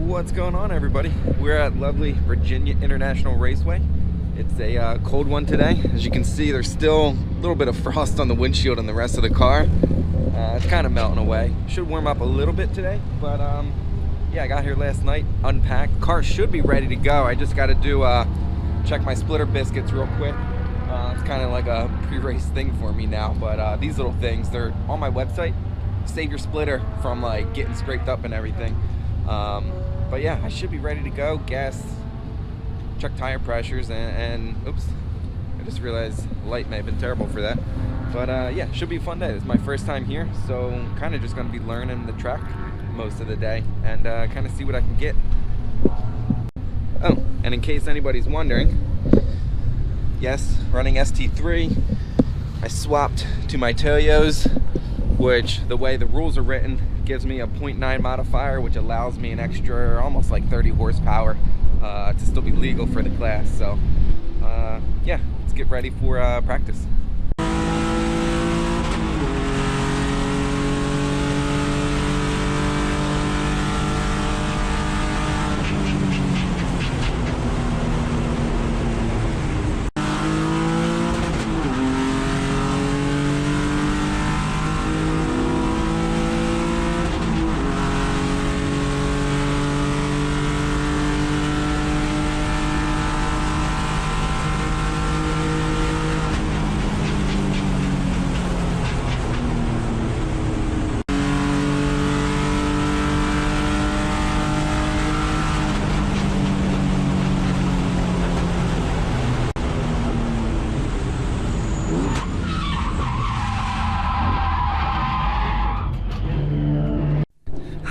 What's going on, everybody? We're at lovely Virginia International Raceway. It's a cold one today. As you can see, there's still a little bit of frost on the windshield and the rest of the car. It's kind of melting away. Should warm up a little bit today, but yeah, I got here last night, unpacked. Car should be ready to go. I just got to do check my splitter biscuits real quick. It's kind of like a pre-race thing for me now, but these little things, they're on my website. Save your splitter from like getting scraped up and everything. But yeah, I should be ready to go. Gas, check tire pressures, and oops, I just realized the light may have been terrible for that. But yeah, should be a fun day. It's my first time here, so kind of just going to be learning the track most of the day and kind of see what I can get. Oh, and in case anybody's wondering, yes, running ST3. I swapped to my Toyos, which the way the rules are written gives me a 0.9 modifier, which allows me an extra almost like 30 horsepower to still be legal for the class. So yeah, let's get ready for practice.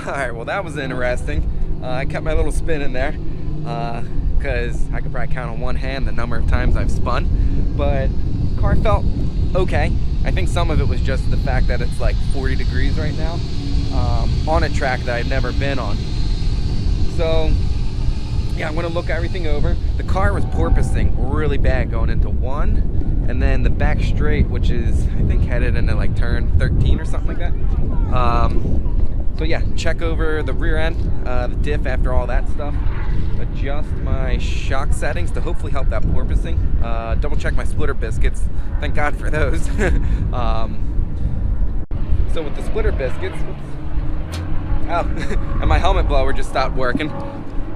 Alright, well that was interesting. I kept my little spin in there because I could probably count on one hand the number of times I've spun, but car felt okay. I think some of it was just the fact that it's like 40 degrees right now on a track that I've never been on. So yeah, I'm going to look everything over. The car was porpoising really bad going into one, and then the back straight, which is I think headed into like turn 13 or something like that. So yeah, check over the rear end, the diff after all that stuff. Adjust my shock settings to hopefully help that porpoising. Double check my splitter biscuits. Thank God for those. So with the splitter biscuits, oh, and my helmet blower just stopped working.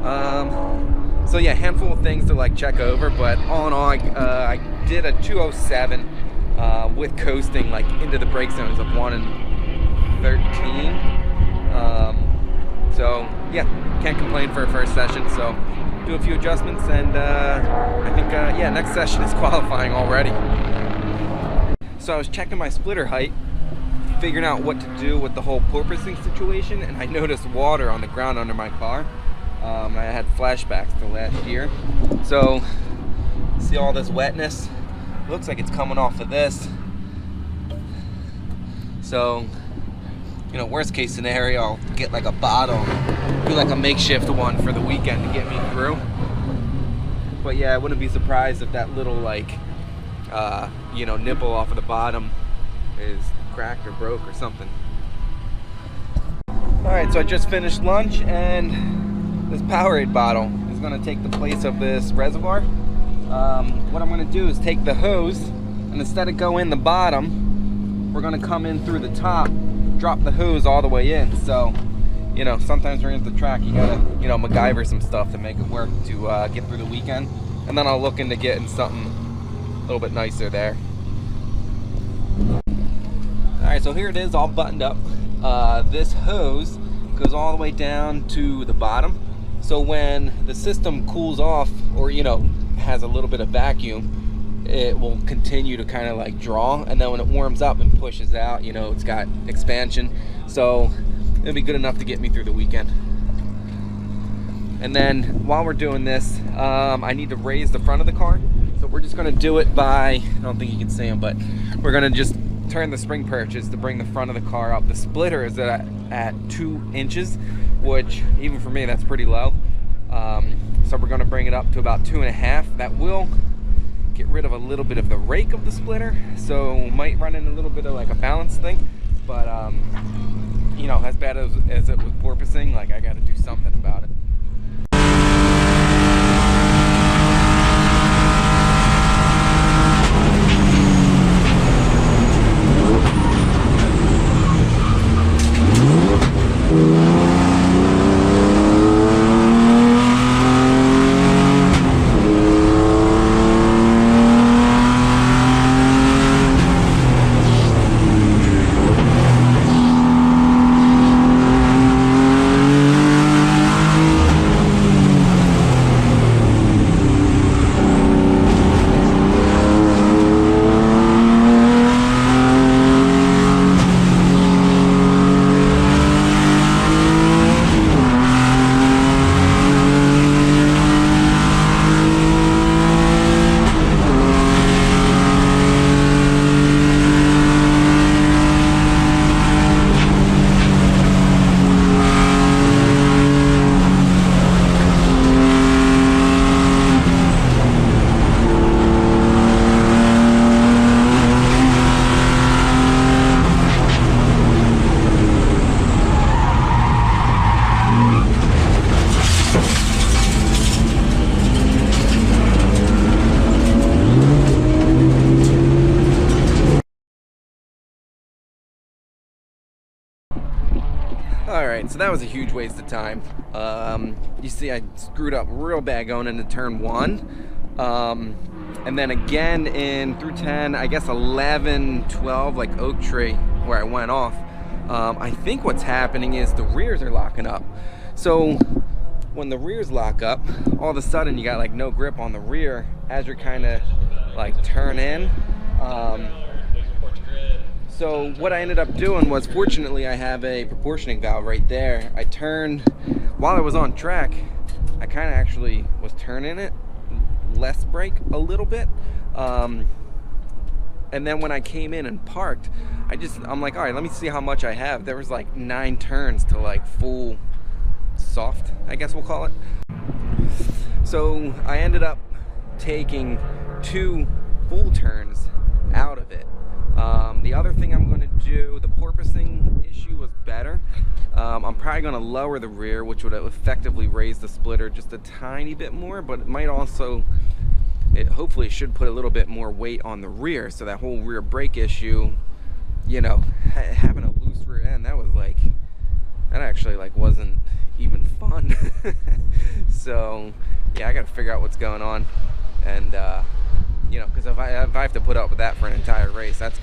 So yeah, handful of things to like check over, but all in all, I did a 207 with coasting like into the brake zones of 1 and 13. So yeah, can't complain for a first session. So do a few adjustments, and I think yeah, next session is qualifying already. So I was checking my splitter height, figuring out what to do with the whole porpoising situation, and I noticed water on the ground under my car. I had flashbacks to last year. So see all this wetness? Looks like it's coming off of this. So, you know, worst case scenario, I'll get like a bottle, do like a makeshift one for the weekend to get me through. But yeah, I wouldn't be surprised if that little like, you know, nipple off of the bottom is cracked or broke or something. Alright, so I just finished lunch, and this Powerade bottle is going to take the place of this reservoir. What I'm going to do is take the hose, and instead of go in the bottom, we're going to come in through the top, drop the hose all the way in. So, you know, sometimes when you're at the track, you gotta, you know, MacGyver some stuff to make it work to get through the weekend. And then I'll look into getting something a little bit nicer there. Alright, so here it is, all buttoned up. This hose goes all the way down to the bottom. So when the system cools off, or, you know, has a little bit of vacuum, it will continue to kind of like draw, and then when it warms up and pushes out, you know, it's got expansion, so it'll be good enough to get me through the weekend. And then while we're doing this, I need to raise the front of the car, so we're just going to do it by, I don't think you can see them, but we're going to just turn the spring perches to bring the front of the car up. The splitter is at 2 inches, which even for me that's pretty low. So we're going to bring it up to about 2.5. That will get rid of a little bit of the rake of the splitter, so might run in a little bit of like a balance thing, but you know, as bad as it was porpoising, like I got to do something about it. So that was a huge waste of time. You see I screwed up real bad going into turn 1. And then again in through 10, I guess 11, 12, like Oak Tree, where I went off. I think what's happening is the rears are locking up. So when the rears lock up, all of a sudden you got like no grip on the rear as you're kind of like turn in. So what I ended up doing was, fortunately I have a proportioning valve right there. I turned, while I was on track, I kind of actually was turning it less brake a little bit. And then when I came in and parked, I'm like, all right, let me see how much I have. There was like 9 turns to like full soft, I guess we'll call it. So I ended up taking 2 full turns out of it. The other thing I'm going to do, the porpoising issue was better. I'm probably going to lower the rear, which would effectively raise the splitter just a tiny bit more, but it might also, hopefully should put a little bit more weight on the rear, so that whole rear brake issue, you know, having a loose rear end, that actually like wasn't even fun. So yeah, I got to figure out what's going on, and you know, because if I have to put up with that for an entire race, that's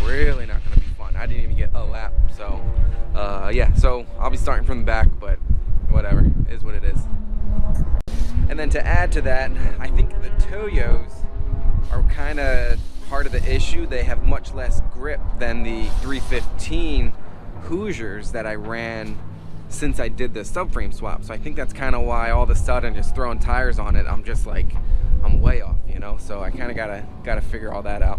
really not gonna be fun. I didn't even get a lap, so yeah, so I'll be starting from the back, but whatever, it is what it is. And then to add to that, I think the Toyos are kind of part of the issue. They have much less grip than the 315 Hoosiers that I ran since I did the subframe swap. So I think that's kind of why all of a sudden just throwing tires on it, I'm just like, I'm way off, you know? So I kind of gotta figure all that out.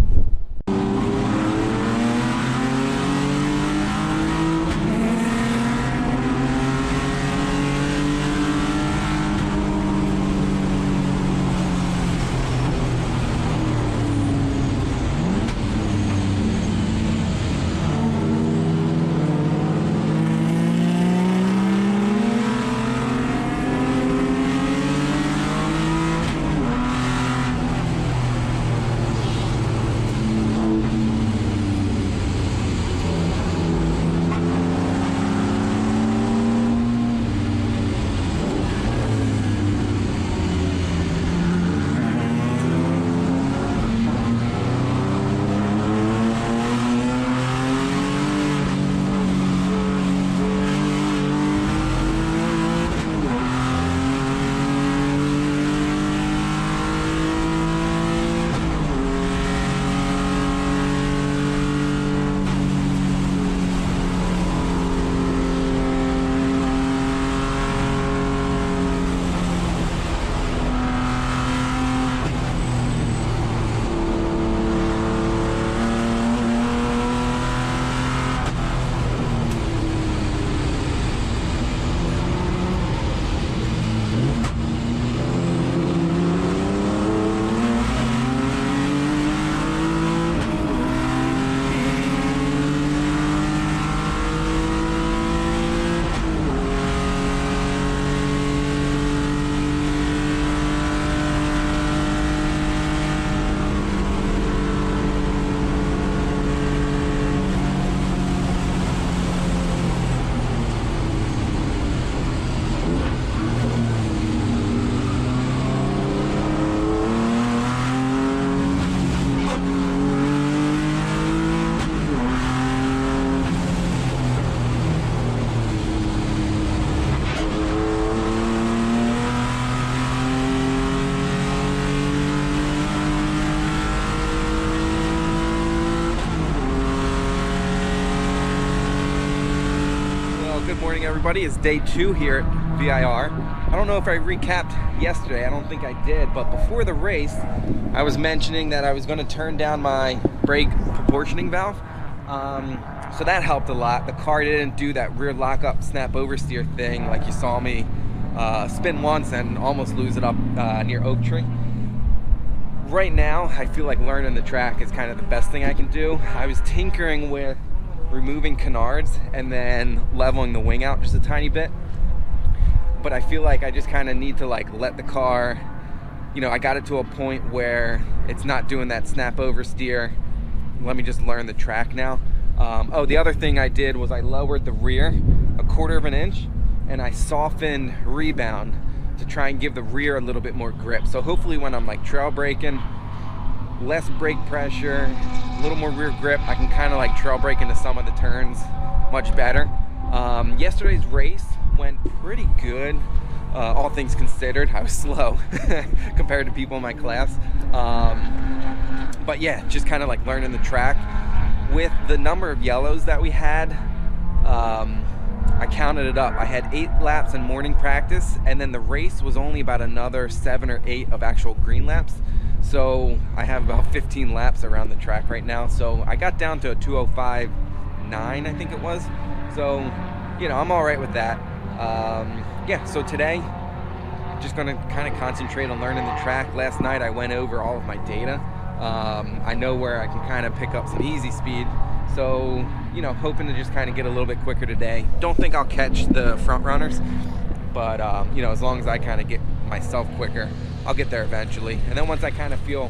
Morning everybody, it's day 2 here at VIR. I don't know if I recapped yesterday, I don't think I did, but before the race I was mentioning that I was going to turn down my brake proportioning valve, so that helped a lot. The car didn't do that rear lockup snap oversteer thing like you saw me spin once and almost lose it up near Oak Tree. Right now I feel like learning the track is kind of the best thing I can do. I was tinkering with removing canards and then leveling the wing out just a tiny bit, but I feel like I just kind of need to like let the car, you know, I got it to a point where it's not doing that snap oversteer. Let me just learn the track now. Oh, the other thing I did was I lowered the rear 1/4 of an inch, and I softened rebound to try and give the rear a little bit more grip. So hopefully when I'm like trail braking, less brake pressure, a little more rear grip, I can kind of like trail brake into some of the turns much better. Yesterday's race went pretty good, all things considered. I was slow compared to people in my class. But yeah, just kind of like learning the track. With the number of yellows that we had, I counted it up. I had 8 laps in morning practice, and then the race was only about another 7 or 8 of actual green laps. So I have about 15 laps around the track right now. So I got down to a 2:05.9, I think it was. So, you know, I'm all right with that. Yeah, so today, just gonna kind of concentrate on learning the track. Last night I went over all of my data. I know where I can kind of pick up some easy speed. So, you know, hoping to just kind of get a little bit quicker today. Don't think I'll catch the front runners, but, you know, as long as I kind of get myself quicker, I'll get there eventually. And then once I kind of feel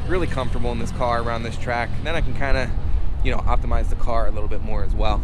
really comfortable in this car around this track, then I can kind of, you know, optimize the car a little bit more as well.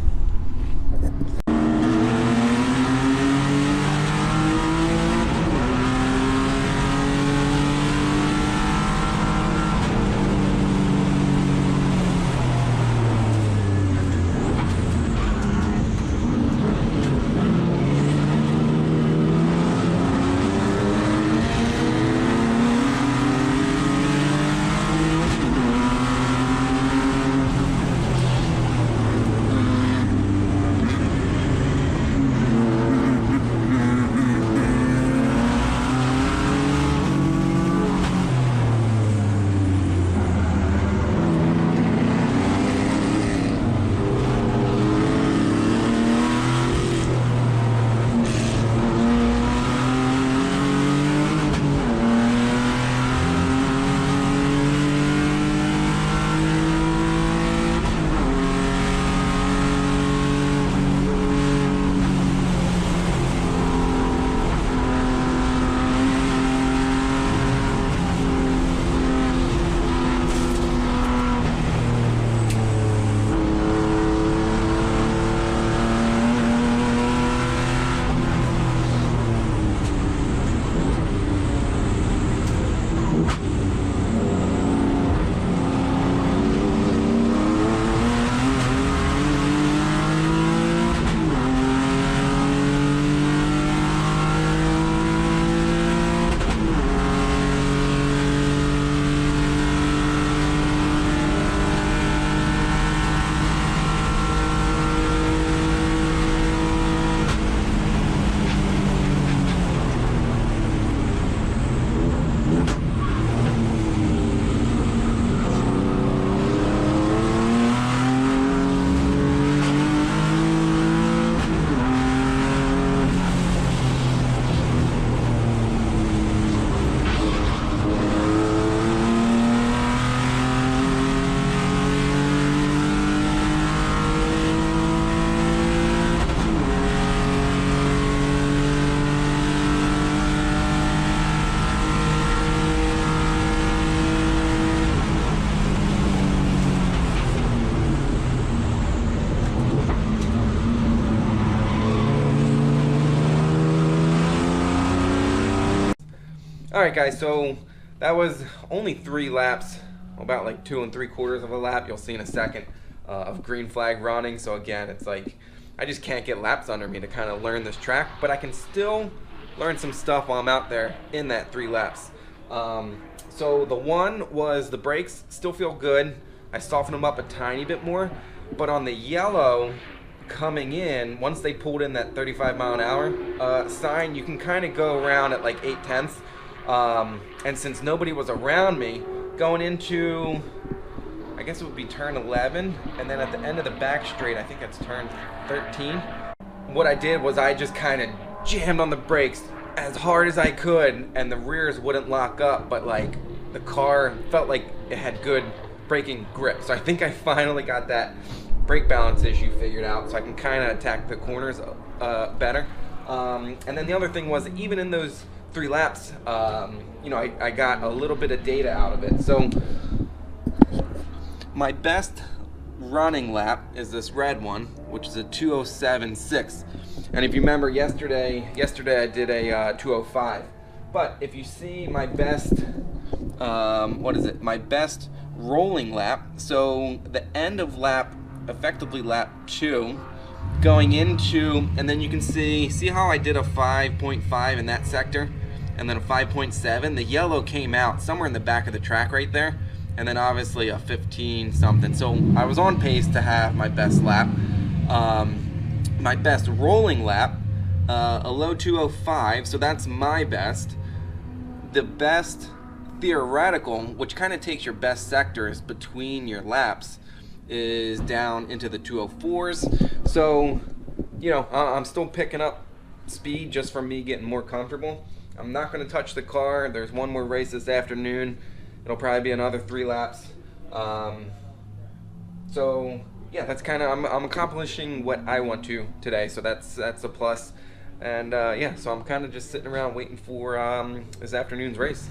Alright guys, so that was only 3 laps, about like 2 3/4 of a lap, you'll see in a second, of green flag running. So again, it's like, I just can't get laps under me to kind of learn this track, but I can still learn some stuff while I'm out there in that 3 laps. So the one was the brakes still feel good. I softened them up a tiny bit more, but on the yellow coming in, once they pulled in that 35 mile an hour sign, you can kind of go around at like 8/10. And since nobody was around me, going into, I guess it would be turn 11, and then at the end of the back straight, I think it's turn 13, what I did was I just kind of jammed on the brakes as hard as I could, and the rears wouldn't lock up, but like the car felt like it had good braking grip. So I think I finally got that brake balance issue figured out, so I can kind of attack the corners better. And then the other thing was, even in those 3 laps, you know, I got a little bit of data out of it. So my best running lap is this red one, which is a 2:07.6. And if you remember yesterday I did a 2:05. But if you see my best, my best rolling lap, so the end of effectively lap 2, going into, and then you can see how I did a 5.5 in that sector, and then a 5.7. The yellow came out somewhere in the back of the track right there, and then obviously a 15 something. So I was on pace to have my best lap, my best rolling lap, a low 2:05. So that's my best. The best theoretical, which kind of takes your best sectors between your laps, is down into the 2:04s. So, you know, I'm still picking up speed just from me getting more comfortable. I'm not going to touch the car. There's one more race this afternoon. It'll probably be another 3 laps. So yeah, that's kind of, I'm accomplishing what I want to today. So that's a plus. And yeah, so I'm kind of just sitting around waiting for this afternoon's race.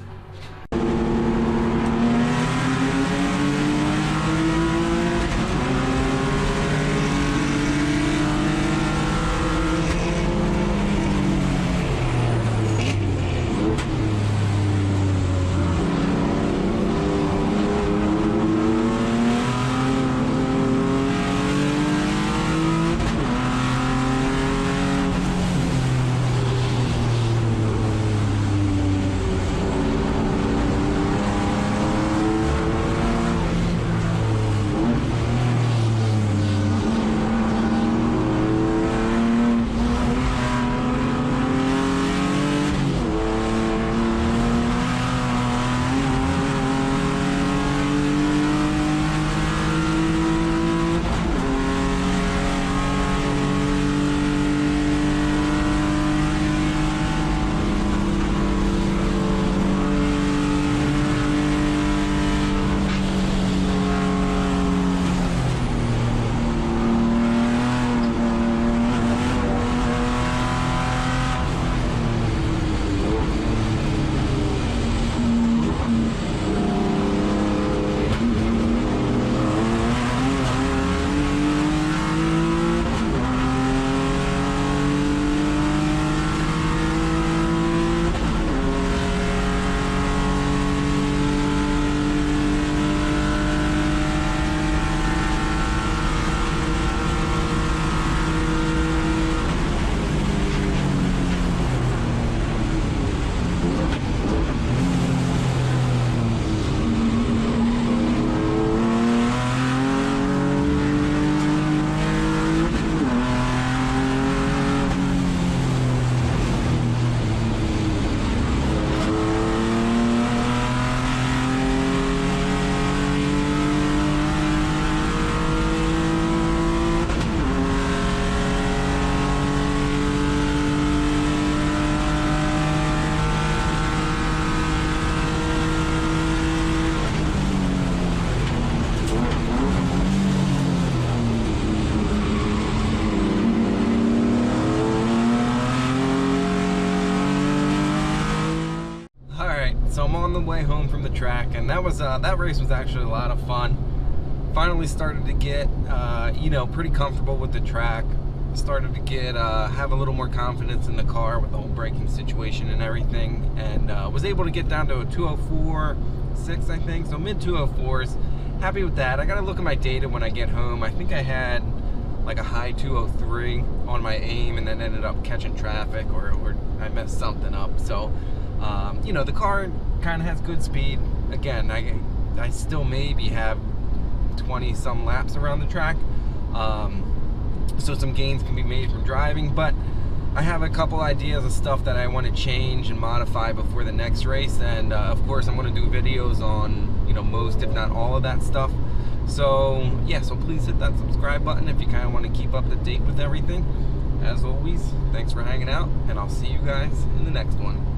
So I'm on the way home from the track, and that race was actually a lot of fun. Finally started to get you know, pretty comfortable with the track. Started to get have a little more confidence in the car with the whole braking situation and everything, and was able to get down to a 2:04.6, I think, so mid 2:04s. Happy with that. I gotta look at my data when I get home. I think I had like a high 2:03 on my aim, and then ended up catching traffic, or I messed something up. So you know, the car kind of has good speed. Again, I still maybe have 20 some laps around the track, so some gains can be made from driving, but I have a couple ideas of stuff that I want to change and modify before the next race, and of course I'm going to do videos on, you know, most if not all of that stuff. So yeah, so please hit that subscribe button if you kind of want to keep up to date with everything. As always, thanks for hanging out, and I'll see you guys in the next one.